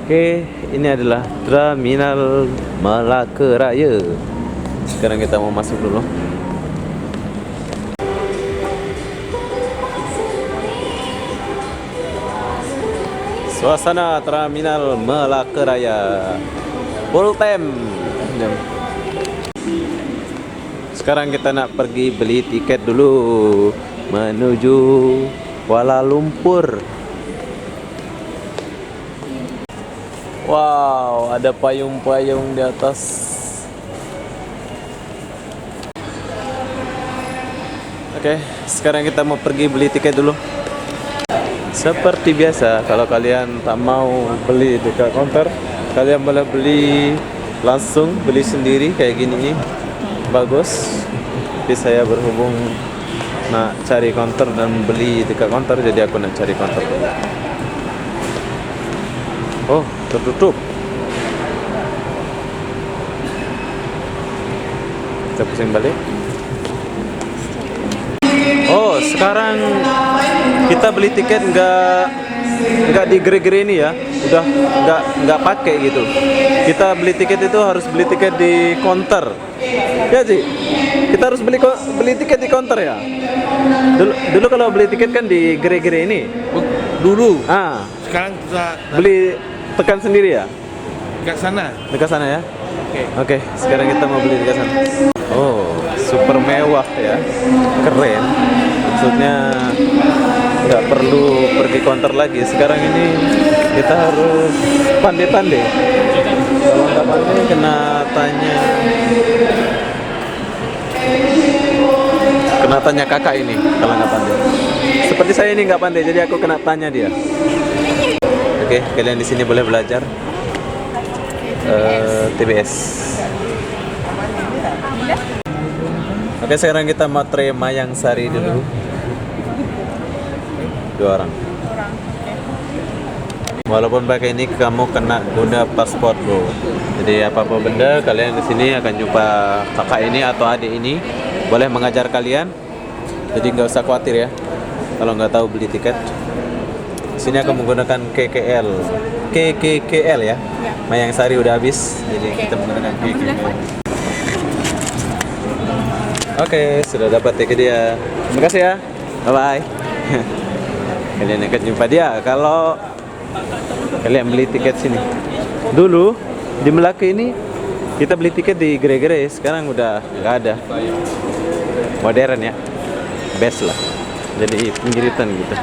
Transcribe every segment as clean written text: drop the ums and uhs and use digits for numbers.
Oke, ini adalah Terminal Malaka Raya. Sekarang kita mau masuk dulu. Suasana Terminal Malaka Raya full time. Sekarang kita nak pergi beli tiket dulu menuju Kuala Lumpur. Wow, ada payung-payung di atas. Oke, sekarang kita mau pergi beli tiket dulu. Seperti biasa, kalau kalian tak mau beli dekat counter, kalian boleh beli langsung, beli sendiri kayak gini nih. Bagus. Tapi saya berhubung nak cari counter dan beli dekat counter, jadi aku nak cari counter dulu. Oh, tertutup. Kita pusing balik. Oh, sekarang kita beli tiket nggak di gerai-gerai ini ya. Udah nggak pakai gitu. Kita beli tiket itu harus beli tiket di counter. Ya sih. Kita harus beli tiket di counter ya. Dulu kalau beli tiket kan di gerai-gerai ini. Dulu. Sekarang kita beli tekan sendiri ya? dekat sana. Dekat sana ya? Oke. Sekarang kita mau beli dekat sana. Oh, super mewah ya. Keren. Maksudnya nggak perlu pergi counter lagi. Sekarang ini kita harus pandai-pandai. Kalau nggak pandai kena tanya kakak ini kalau nggak pandai. Seperti saya ini nggak pandai, jadi aku kena tanya dia. Oke, kalian di sini boleh belajar TBS. Oke, sekarang kita mau try Mayang Sari dulu. 2 orang. Walaupun pakai ini kamu kena guna paspor bro. Jadi apa-apa benda kalian di sini akan jumpa kakak ini atau adik ini boleh mengajar kalian. Jadi nggak usah khawatir ya kalau nggak tahu beli tiket. Sini aku menggunakan KKL ya. Mayang Sari udah habis, jadi kita menggunakan KKL. Oke, sudah dapat tiket dia. Terima kasih ya. Bye bye. Kalian akan jumpa dia kalau kalian beli tiket sini. Dulu di Melaka ini kita beli tiket di gerai-gerai, sekarang udah nggak ada. Modern ya, best lah. Jadi pinggiritan gitu.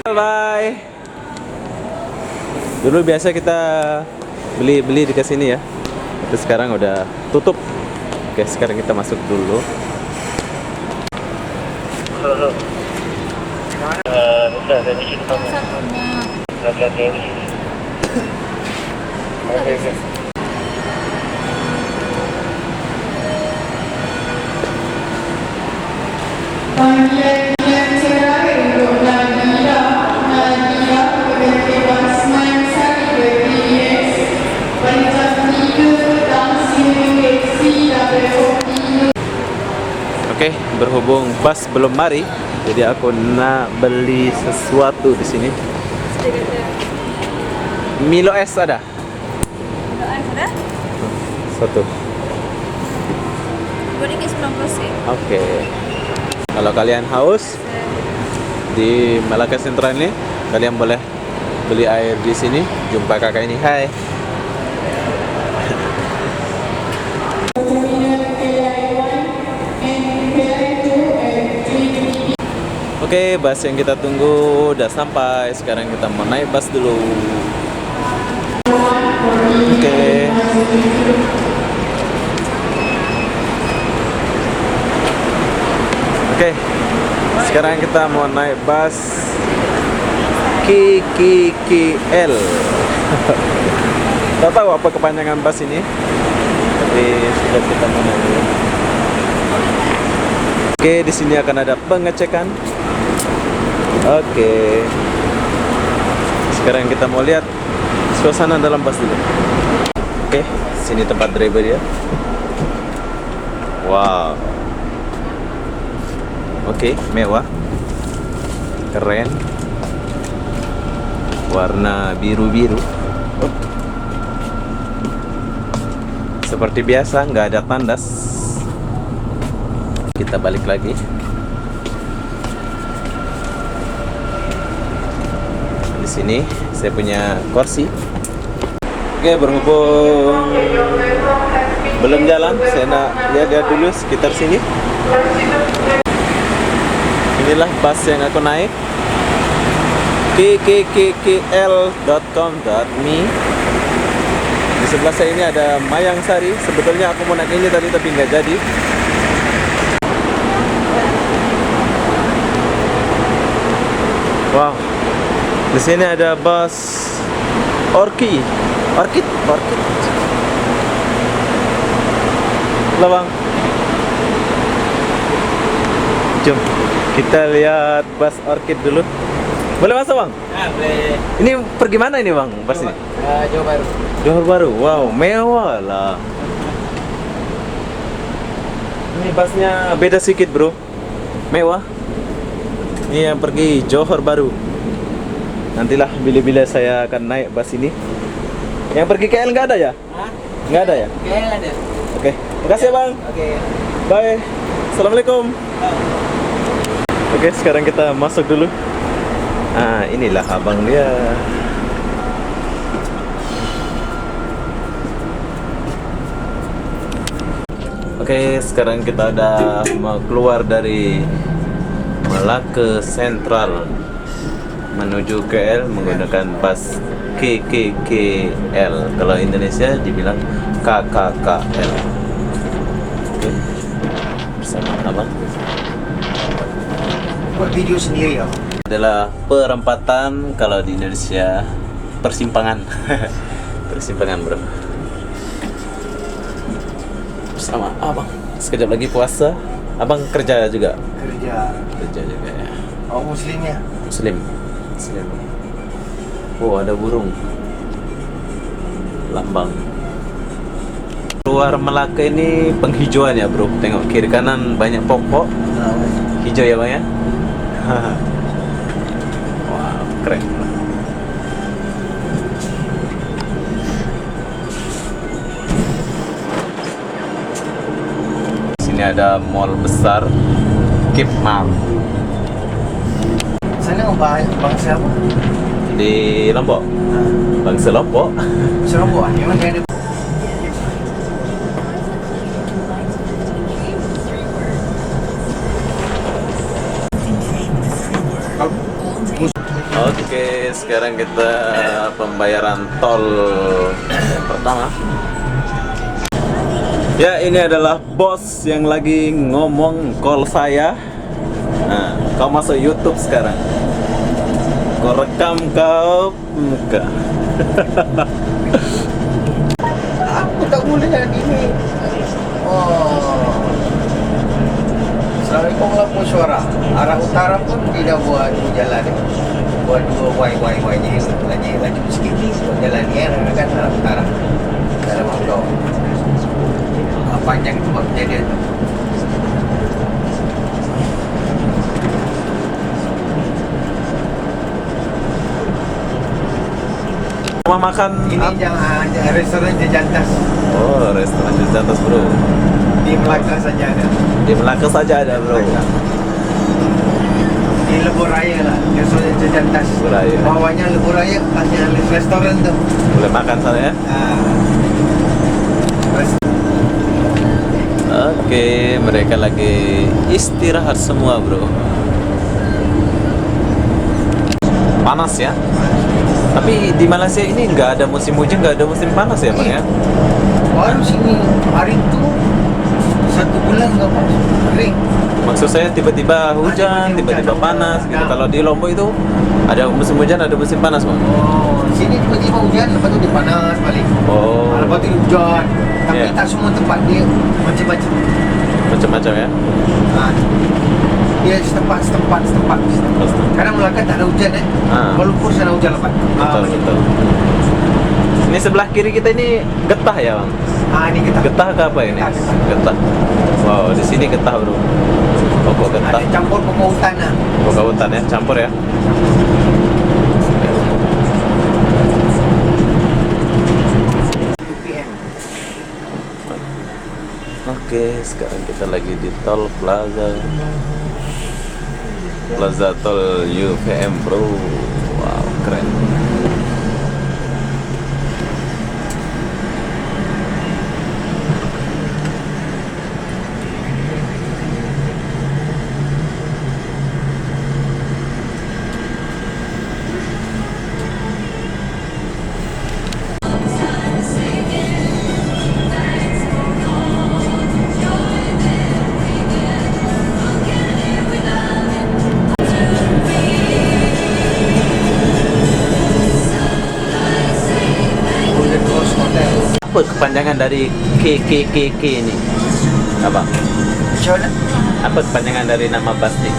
Bye. Dulu biasa kita beli di sini ya. Tapi sekarang udah tutup. Oke, sekarang kita masuk dulu. Oke, berhubung bus belum mari, jadi aku nak beli sesuatu di sini. Milo es ada? Satu. RM2.90. Oke. Kalau kalian haus di Malaka Sentral ini, kalian boleh beli air di sini. Jumpa kakak ini. Hai. Oke, bus yang kita tunggu udah sampai. Sekarang kita mau naik bus dulu. Oke. Oke. Sekarang kita mau naik bus KKL. Tak tahu apa kepanjangan bus ini, tapi sudah kita mau naik dulu. Oke, di sini akan ada pengecekan. Oke. Sekarang kita mau lihat suasana dalam bus dulu. Oke, sini tempat driver ya. Wow. Oke, mewah. Keren. Warna biru-biru. Seperti biasa, nggak ada tandas. Kita balik lagi. Di sini saya punya kursi. Oke, berhubung belum jalan, saya nak lihat dulu sekitar sini. Inilah bus yang aku naik. kkkl.com.me. Di sebelah saya ini ada Mayang Sari. Sebetulnya aku mau naik ini tadi tapi nggak jadi. Wow. Di sini ada bus Orchid. Halo bang. Jom kita lihat bus Orchid dulu. Boleh masuk bang? Boleh. Ini pergi mana ini bang? Bus ini? Johor Bahru. Johor Bahru. Wow, mewah lah. Ini busnya beda sedikit bro. Mewah. Ini yang pergi Johor Bahru. Nantilah bila-bila saya akan naik bus ini. Yang pergi KL nggak ada ya? Hah? Nggak ada ya? KL ada. Oke. Terima kasih bang. Oke. Bye. Assalamualaikum. Oke, sekarang kita masuk dulu. Ah, inilah abang dia. Oke, sekarang kita udah mau keluar dari Malaka Sentral menuju KL menggunakan bus KKKL. Kalau Indonesia dibilang KKKL. Oke, bersama abang. Buat video sendiri ya. Adalah perempatan, kalau di Indonesia persimpangan. Persimpangan bro. Bersama abang. Sekejap lagi puasa. Abang kerja juga? Kerja juga ya. Oh, muslimnya. Muslim. Oh, ada burung lambang. Luar Melaka ini penghijauan ya bro. Tengok kiri kanan banyak pokok hijau ya bang ya. Wow, keren. Sini ada mall besar, Keep Mall. Sana bangsa apa? Di Lombok. Bangsa Lombok. Serobot. Memang dia ada. Oke, sekarang kita pembayaran tol pertama. Ya, ini adalah bos yang lagi ngomong call saya. Nah, kau masuk YouTube sekarang. Kau rekam kau muka. Aku tak boleh yang ini. Oh. Assalamualaikum lampu suara. Arah utara pun tidak buat jalan. Buat dua Y laju sikit ni buat jalan ni kan arah utara. Dalam waktu panjang tu buat kejadian tu. Rumah makan Ini jangan restoran Jejantas. Oh, restoran Jejantas bro. Di Melaka saja ada. Di Melaka saja ada bro. Di Lebuh Raya lah, restoran Jejantas. Lebuh Raya. Bawahnya Lebuh Raya, atasnya restoran tu. Boleh makan sana ya? Oke, mereka lagi istirahat semua bro. Panas ya? Tapi di Malaysia ini nggak ada musim hujan, nggak ada musim panas ya bang ya? Baru sini hari tu 1 bulan nggak kering. Maksud saya tiba-tiba hujan, tiba-tiba panas gitu. Kalau di Lombok itu ada musim hujan, ada musim panas bang? Oh, sini tiba-tiba hujan, lepas tu dia panas balik. Oh, Lepas tu dia hujan. Tapi Yeah. tak semua tempat dia macam-macam. macam-macam ya? Dia setempat. Kadang Melaka tak ada hujan Kuala Lumpur sana hujan lebat. Betul, betul. Ini sebelah kiri kita ini getah ya bang? Ini getah. Getah ke apa ini? Getah. Wow, di sini getah bro. Pokok getah. Ada campur pokok hutan lah. Pokok hutan ya, campur ya. UPM. Oke, sekarang kita lagi di tol Plaza. Plaza Tol UVM bro. Wow, keren. Golden Coast Hotel. Apa kepanjangan dari KKKK ini? Apa? Macam mana? Apa kepanjangan dari nama pasti?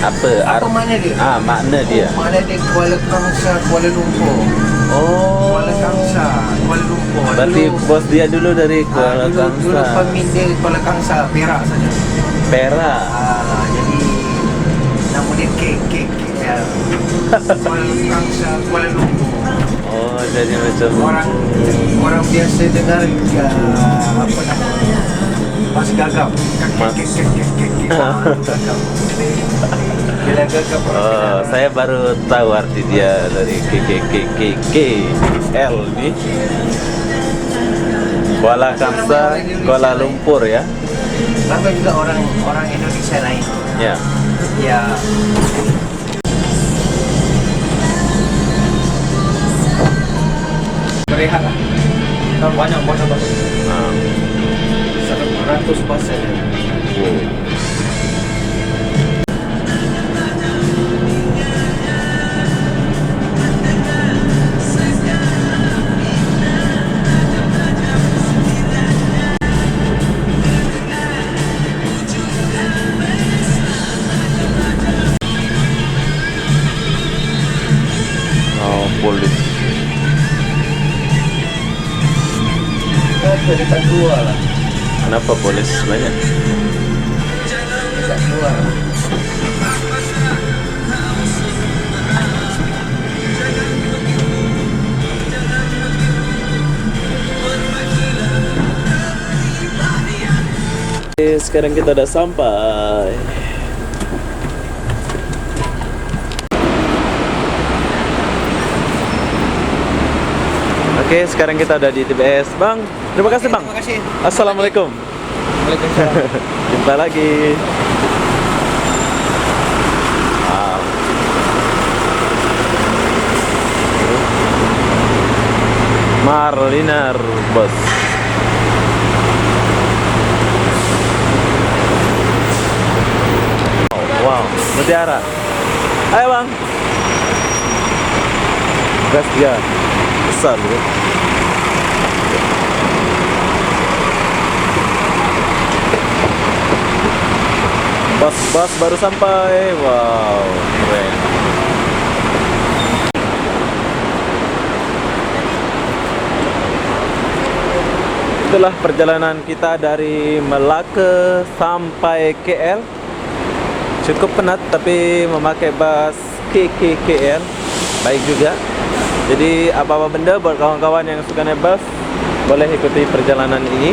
Apa? Apa makna dia? Makna dia. Mana dia Kuala Kangsar, Kuala Lumpur. Oh. Kuala Kangsar, Kuala Lumpur. Berarti bos dia dulu dari Kuala Dulu Kangsar. pemin dia Kuala Kangsar, Perak saja. Perak. Jadi nama dia KKL. Kuala Kangsar, Kuala Lumpur. Oh, jadi macam Orang biasa dengar apa nama? Mas Gagap. Gagap. Bila Gagap. Oh, saya baru tahu arti dia dari KKKKL nih. Kuala Kangsar, Kuala Lumpur ya. Ramai juga orang Indonesia lain. Ya. Ya. Berehat lah. Banyak bahasa. Nah. 100 bahasa dia. Wow. Oh, polis. Kita keluar lah. Kenapa polis banyak? Kita keluar lah. Oke, sekarang kita udah sampai. Oke, sekarang kita udah di TBS, Bang. Terima kasih, Bang. Terima kasih. Assalamualaikum. Waalaikumsalam. Jumpa lagi. Wow. Marliner Bus. Wow, mutiara. Ayo bang. Gas dia besar bro. Bus baru sampai. Wow, keren. Itulah perjalanan kita dari Melaka sampai KL. Cukup penat tapi memakai bus KKKL baik juga. Jadi apa-apa benda buat kawan-kawan yang suka naik bus boleh ikuti perjalanan ini.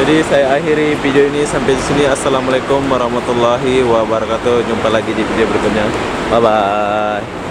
Jadi saya akhiri video ini sampai di sini. Assalamualaikum warahmatullahi wabarakatuh. Jumpa lagi di video berikutnya. Bye bye.